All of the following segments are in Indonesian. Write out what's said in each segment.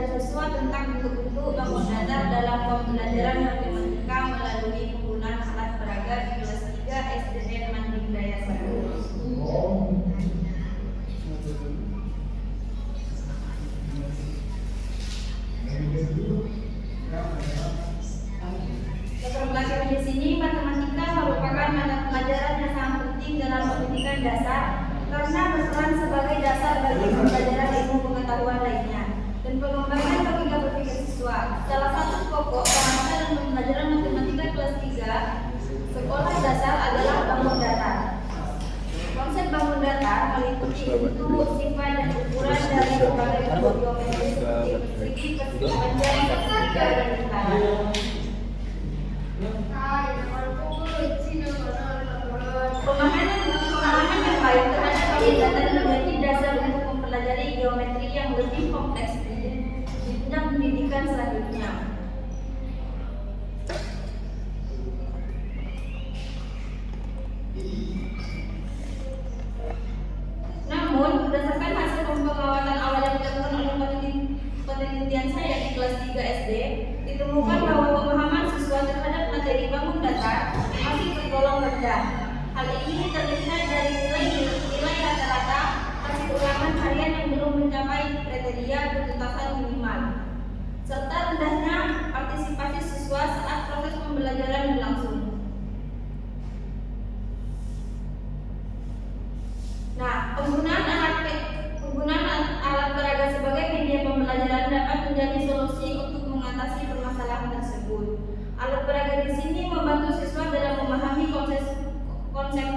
belajar siswa tentang bentuk-bentuk bangun datar dalam pembelajaran matematika melalui penggunaan alat peraga di kelas 3 SDN Manding Daya 1. Keterbelakangan di sini, matematika merupakan mata pelajaran yang sangat penting dalam pendidikan dasar karena berperan sebagai dasar bagi pembelajaran ilmu pengetahuan lainnya dan pengembangan logika berpikir siswa. Salah satu pokok bahasa dan pembelajaran matematika kelas 3 sekolah dasar adalah bangun datar. Konsep bangun datar meliputi bentuk, sifat, dan ukuran dari berbagai bentuk geometri seperti persegi, persegi panjang, segitiga, dan lingkaran. Pemahaman yang baik terhadap bangun datar menjadi dasar untuk mempelajari geometri yang lebih kompleks di jenjang pendidikan selanjutnya. Namun, berdasarkan hasil pengamatan awal yang dilakukan oleh penelitian saya di kelas 3 SD, ditemukan bahwa pemahaman siswa terhadap materi bangun datar masih tergolong rendah. Hal ini terlihat dari nilai rata-rata hasil ulangan harian yang belum mencapai kriteria ketuntasan minimal, serta rendahnya partisipasi siswa saat proses pembelajaran berlangsung. Nah, penggunaan alat peraga sebagai media pembelajaran dapat menjadi solusi untuk mengatasi permasalahan tersebut. Alat peraga di sini membantu siswa dalam memahami konsep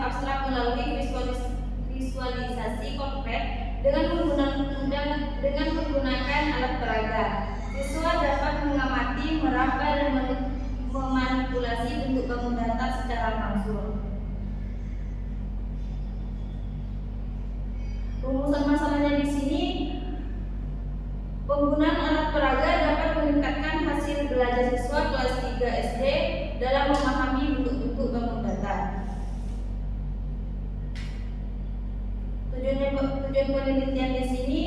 abstrak melalui visualisasi konkret dengan menggunakan alat peraga. Siswa dapat mengamati, meraba, dan memanipulasi bentuk bangun datar secara langsung. Rumusan masalahnya di sini, penggunaan alat peraga dapat meningkatkan hasil belajar siswa kelas 3 SD dalam memahami bentuk-bentuk bangun datar. Tujuan penelitian di sini,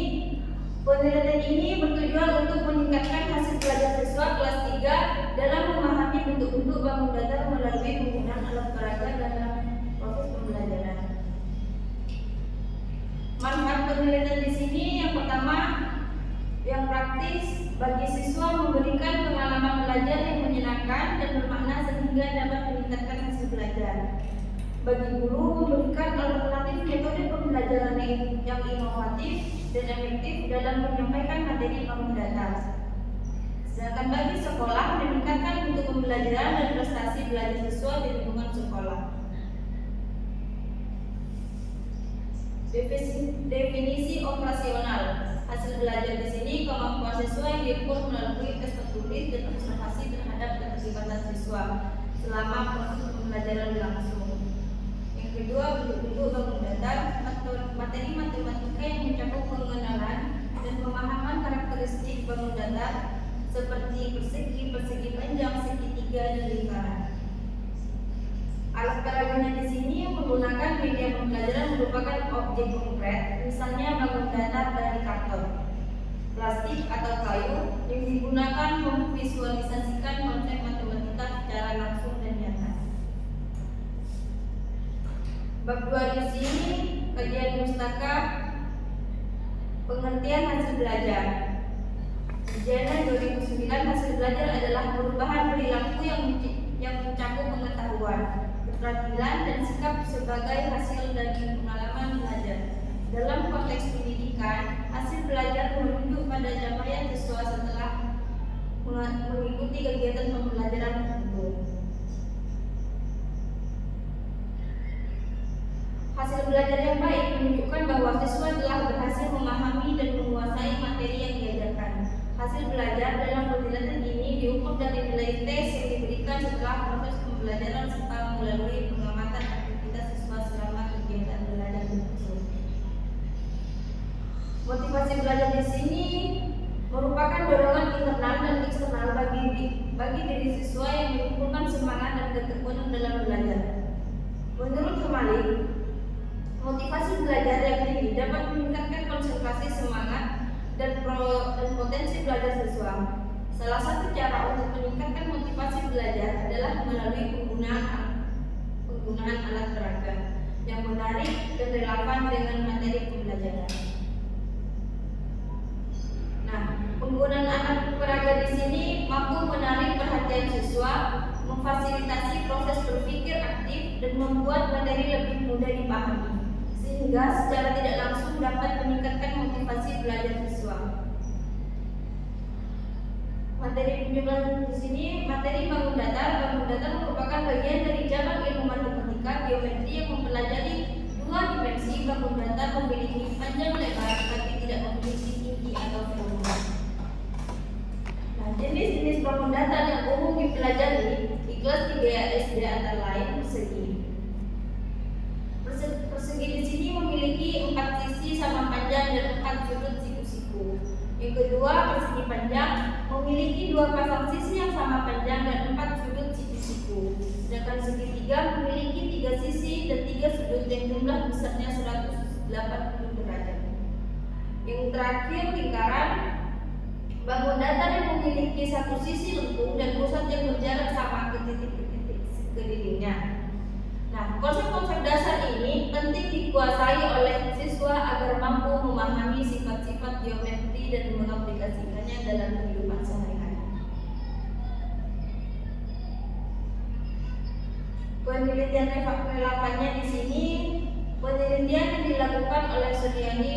penelitian ini bertujuan untuk meningkatkan hasil belajar siswa kelas 3 dalam memahami bentuk-bentuk bangun datar melalui penggunaan alat peraga dalam proses pembelajaran. Manfaat penelitian di sini yang pertama, yang praktis bagi siswa memberikan pengalaman belajar yang menyenangkan dan bermakna sehingga dapat meningkatkan hasil belajar. Bagi guru, memberikan alternatif metode pembelajaran yang inovatif dan efektif dalam menyampaikan materi bangun datar. Sedangkan bagi sekolah, meningkatkan bentuk pembelajaran dan prestasi belajar siswa di lingkungan sekolah. Definisi operasional hasil belajar di sini, kemampuan siswa yang diukur melalui tes tertulis dan observasi terhadap keterlibatan siswa selama proses pembelajaran berlangsung. Yang kedua, bentuk-bentuk bangun datar, materi matematika yang mencakup pengenalan dan pemahaman karakteristik bangun datar seperti persegi, persegi panjang, segitiga, dan lingkaran. Alat peraganya di sini menggunakan media pembelajaran merupakan objek konkret, misalnya bangun datar dari karton, plastik atau kayu yang digunakan memvisualisasikan konsep matematika secara langsung dan nyata. Bab 2 di sini kajian pustaka pengertian hasil belajar. Ujian 2009 hasil belajar adalah perubahan perilaku yang mencakup pengetahuan, keterampilan, dan sikap sebagai hasil dari pengalaman belajar. Dalam konteks pendidikan, hasil belajar menunjuk pada capaian siswa setelah mengikuti kegiatan pembelajaran tertentu. Hasil belajar yang baik menunjukkan bahwa siswa telah berhasil memahami dan menguasai materi yang diajarkan. Hasil belajar dalam penelitian ini diukur dari nilai tes yang diberikan setelah proses pembelajaran serta melalui pengamatan aktivitas siswa selama kegiatan belajar berlangsung. Motivasi belajar di sini merupakan dorongan internal dan eksternal bagi diri siswa yang mengumpulkan semangat dan ketekunan dalam belajar. Menurut Kemalik, motivasi belajar yang tinggi dapat meningkatkan konsentrasi, semangat, dan potensi belajar siswa. Salah satu cara untuk meningkatkan motivasi belajar adalah melalui penggunaan alat peraga yang menarik dan relevan dengan materi pembelajaran. Nah, penggunaan alat peraga di sini mampu menarik perhatian siswa, memfasilitasi proses berpikir aktif, dan membuat materi lebih mudah dipahami, sehingga secara tidak langsung dapat meningkatkan motivasi belajar siswa. Materi penjelasan di sini, materi bangun datar. Bangun datar merupakan bagian dari cabang ilmu matematika geometri yang mempelajari dua dimensi. Bangun datar memiliki panjang lebar tapi tidak memiliki tinggi atau volume. Nah, jenis-jenis bangun datar yang umum dipelajari di kelas 3 SD antara lain persegi. Persegi di sini memiliki 4 sisi sama panjang dan 4 sudut siku-siku. Yang kedua, persegi panjang memiliki 2 pasang sisi yang sama panjang dan 4 sudut siku-siku. Sedangkan segitiga memiliki 3 sisi dan 3 sudut yang jumlah besarnya 180 derajat. Yang terakhir, lingkaran. Bangun datar yang memiliki 1 sisi lengkung dan pusat yang berjarak sama ke titik-titik sekelilingnya. Nah, konsep-konsep dasar ini penting dikuasai oleh siswa agar mampu memahami sifat-sifat geometri dan mengaplikasikannya dalam kehidupan sehari-hari. Penelitian relevannya di sini, penelitian yang dilakukan oleh Suryani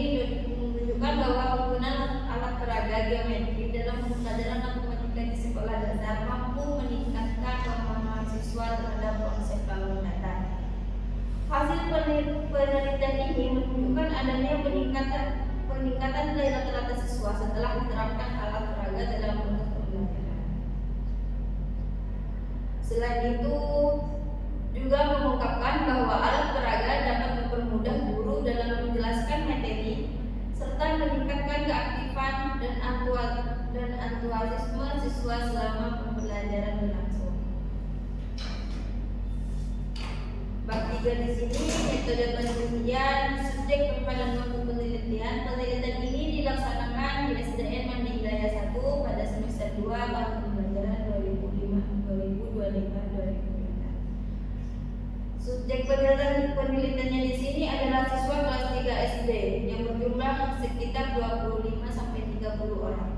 menunjukkan bahwa penggunaan alat peraga geometri dalam pembelajaran matematika di sekolah dasar mampu meningkatkan pemahaman siswa terhadap konsep bangun datar. Hasil penelitian ini menunjukkan adanya peningkatan nilai rata-rata siswa setelah diterapkan alat peraga dalam proses pembelajaran. Selain itu, juga mengungkapkan bahwa alat peraga dapat mempermudah guru dalam menjelaskan materi serta meningkatkan keaktifan dan antusiasme siswa selama pembelajaran berlangsung. Bab 3 di sini metode penelitian, subjek dan waktu penelitian. Penelitian ini dilaksanakan di SDN Mandi Hidayah 1 pada semester 2 tahun pembelajaran 2005-2006. Subjek penelitiannya di sini adalah siswa kelas 3 SD yang berjumlah sekitar 25-30 orang.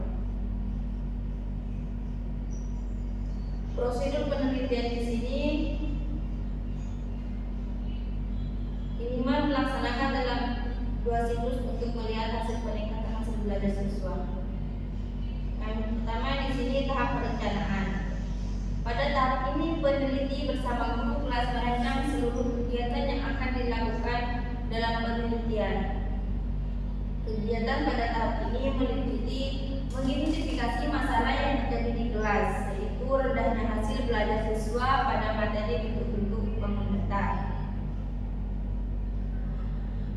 Prosedur penelitian di sini minimal melaksanakan dalam 2 siklus untuk melihat hasil peningkatan hasil belajar siswa. Yang pertama di sini tahap perencanaan. Pada tahap ini peneliti bersama guru kelas merancang seluruh kegiatan yang akan dilakukan dalam penelitian. Kegiatan pada tahap ini meliputi mengidentifikasi masalah yang terjadi di kelas, yaitu rendahnya hasil belajar siswa pada materi bentuk-bentuk bangun datar.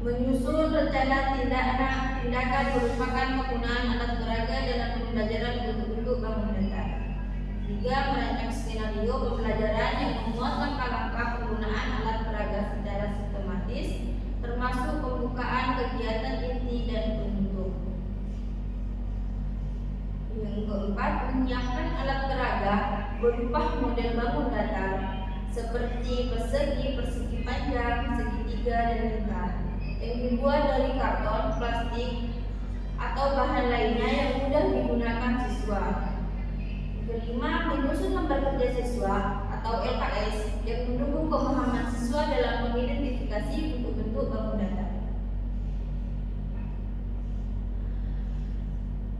Menyusun rencana tindakan merupakan penggunaan alat peraga dalam pembelajaran bentuk-bentuk bangun datar. 3. Merancang skenario pembelajaran yang memuat langkah-langkah penggunaan alat peraga secara sistematis, termasuk pembukaan kegiatan inti dan penutup. Yang keempat, menyiapkan alat peraga berupa model bangun datar seperti persegi, persegi panjang, segitiga, dan lingkar yang dibuat dari karton, plastik, atau bahan lainnya yang mudah digunakan siswa. Kelima, menyusun lembar kerja siswa atau LKS yang mendukung pemahaman siswa dalam mengidentifikasi bentuk-bentuk bangun datar.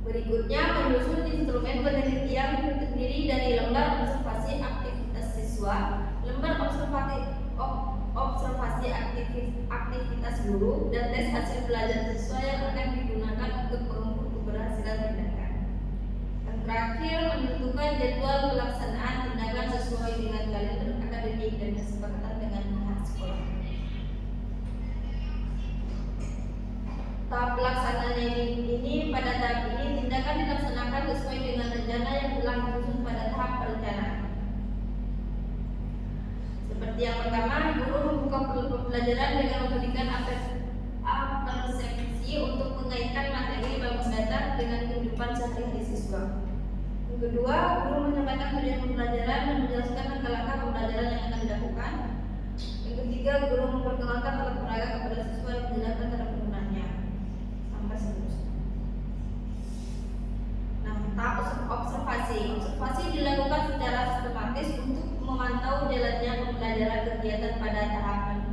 Berikutnya, menyusun instrumen penelitian terdiri dari lembar observasi aktivitas siswa, lembar observasi aktivitas guru, dan tes hasil belajar siswa yang akan digunakan untuk mengukur keberhasilan tindakan. Dan terakhir, menentukan jadwal pelaksanaan tindakan sesuai dengan kalender akademik dan kesepakatan dengan pihak sekolah. Tahap pelaksanaannya ini pada tahap ini tindakan dilaksanakan sesuai dengan rencana yang telah disusun pada tahap perencanaan. Seperti yang pertama, guru membuka pembelajaran dengan memberikan persepsi untuk mengaitkan materi bangun mendatar dengan kehidupan sehari-hari siswa. Yang kedua, guru menyampaikan tujuan pembelajaran dan menjelaskan langkah-langkah pembelajaran yang akan dilakukan. Yang ketiga, guru memperkenalkan alat peraga kepada siswa dan menjelaskan cara penggunaannya sampai seterusnya. Nah, tahap observasi. Observasi dilakukan secara sistematis untuk memantau jalannya pembelajaran kegiatan pada tahap ini.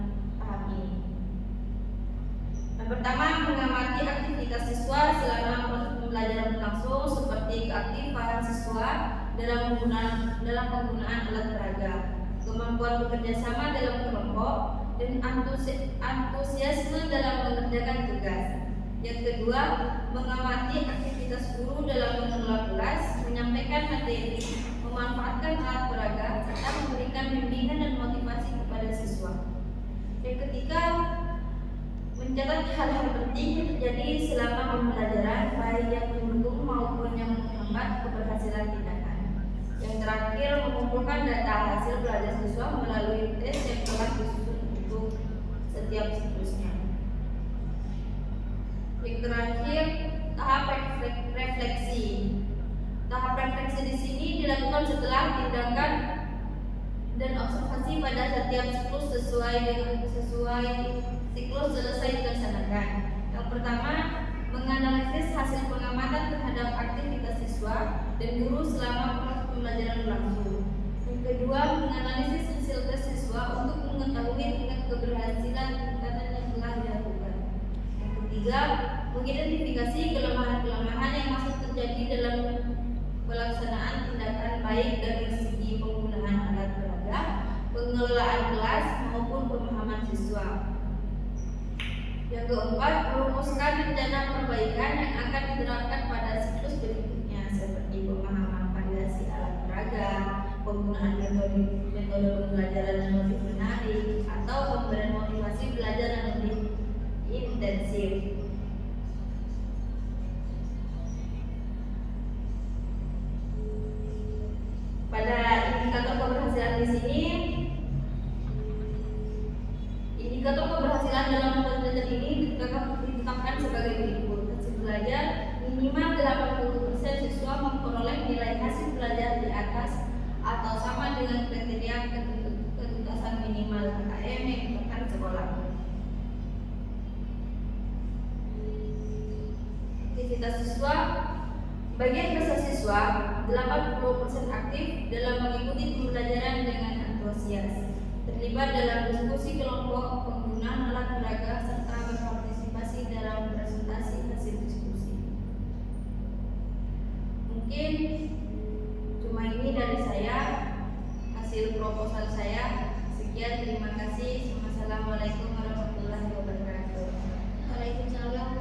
Yang pertama, mengamati aktivitas siswa selama proses pembelajaran berlangsung seperti keaktifan siswa dalam penggunaan alat peraga, kemampuan bekerja sama dalam kelompok, dan antusiasme dalam mengerjakan tugas. Yang kedua, mengamati aktivitas guru dalam mengelola kelas, menyampaikan materi, memanfaatkan alat peraga, serta memberikan bimbingan dan motivasi kepada siswa. Yang ketiga, mencatat hal-hal penting yang terjadi selama pembelajaran, baik yang mendukung maupun yang menghambat keberhasilan tindakan. Yang terakhir, mengumpulkan data hasil belajar siswa melalui tes yang telah disusun untuk setiap siklusnya. Yang terakhir, tahap refleksi. Tahap refleksi di sini dilakukan setelah tindakan dan observasi pada setiap siklus sesuai siklus selesai dilaksanakan. Yang pertama, menganalisis hasil pengamatan terhadap aktivitas siswa dan guru selama proses pembelajaran berlangsung. Yang kedua, menganalisis hasil tes siswa untuk mengetahui tingkat keberhasilan tingkatan yang telah dilakukan. Yang ketiga, mengidentifikasi kelemahan-kelemahan yang masih terjadi dalam pelaksanaan tindakan baik dari segi penggunaan alat peraga, pengelolaan kelas maupun pemahaman siswa. Yang keempat, merumuskan rencana perbaikan yang akan diterapkan pada siklus berikutnya seperti pemahaman variasi alat peraga, penggunaan metode pembelajaran yang lebih menarik, atau pemberian motivasi belajar yang lebih intensif. Pada indikator keberhasilan di sini, indikator keberhasilan dalam metode ini ditetapkan sebagai berikut. Hasil belajar minimal 80% siswa memperoleh nilai hasil belajar di atas atau sama dengan kriteria ketuntasan minimal KKM yang ditetapkan sekolah. Aktivitas siswa. Bagian besar siswa 80% aktif dalam mengikuti pembelajaran dengan antusias, terlibat dalam diskusi kelompok, penggunaan alat peraga, serta berpartisipasi dalam presentasi hasil diskusi. Mungkin cuma ini dari saya, hasil proposal saya. Sekian, terima kasih. Wassalamualaikum warahmatullahi wabarakatuh. Waalaikumsalam.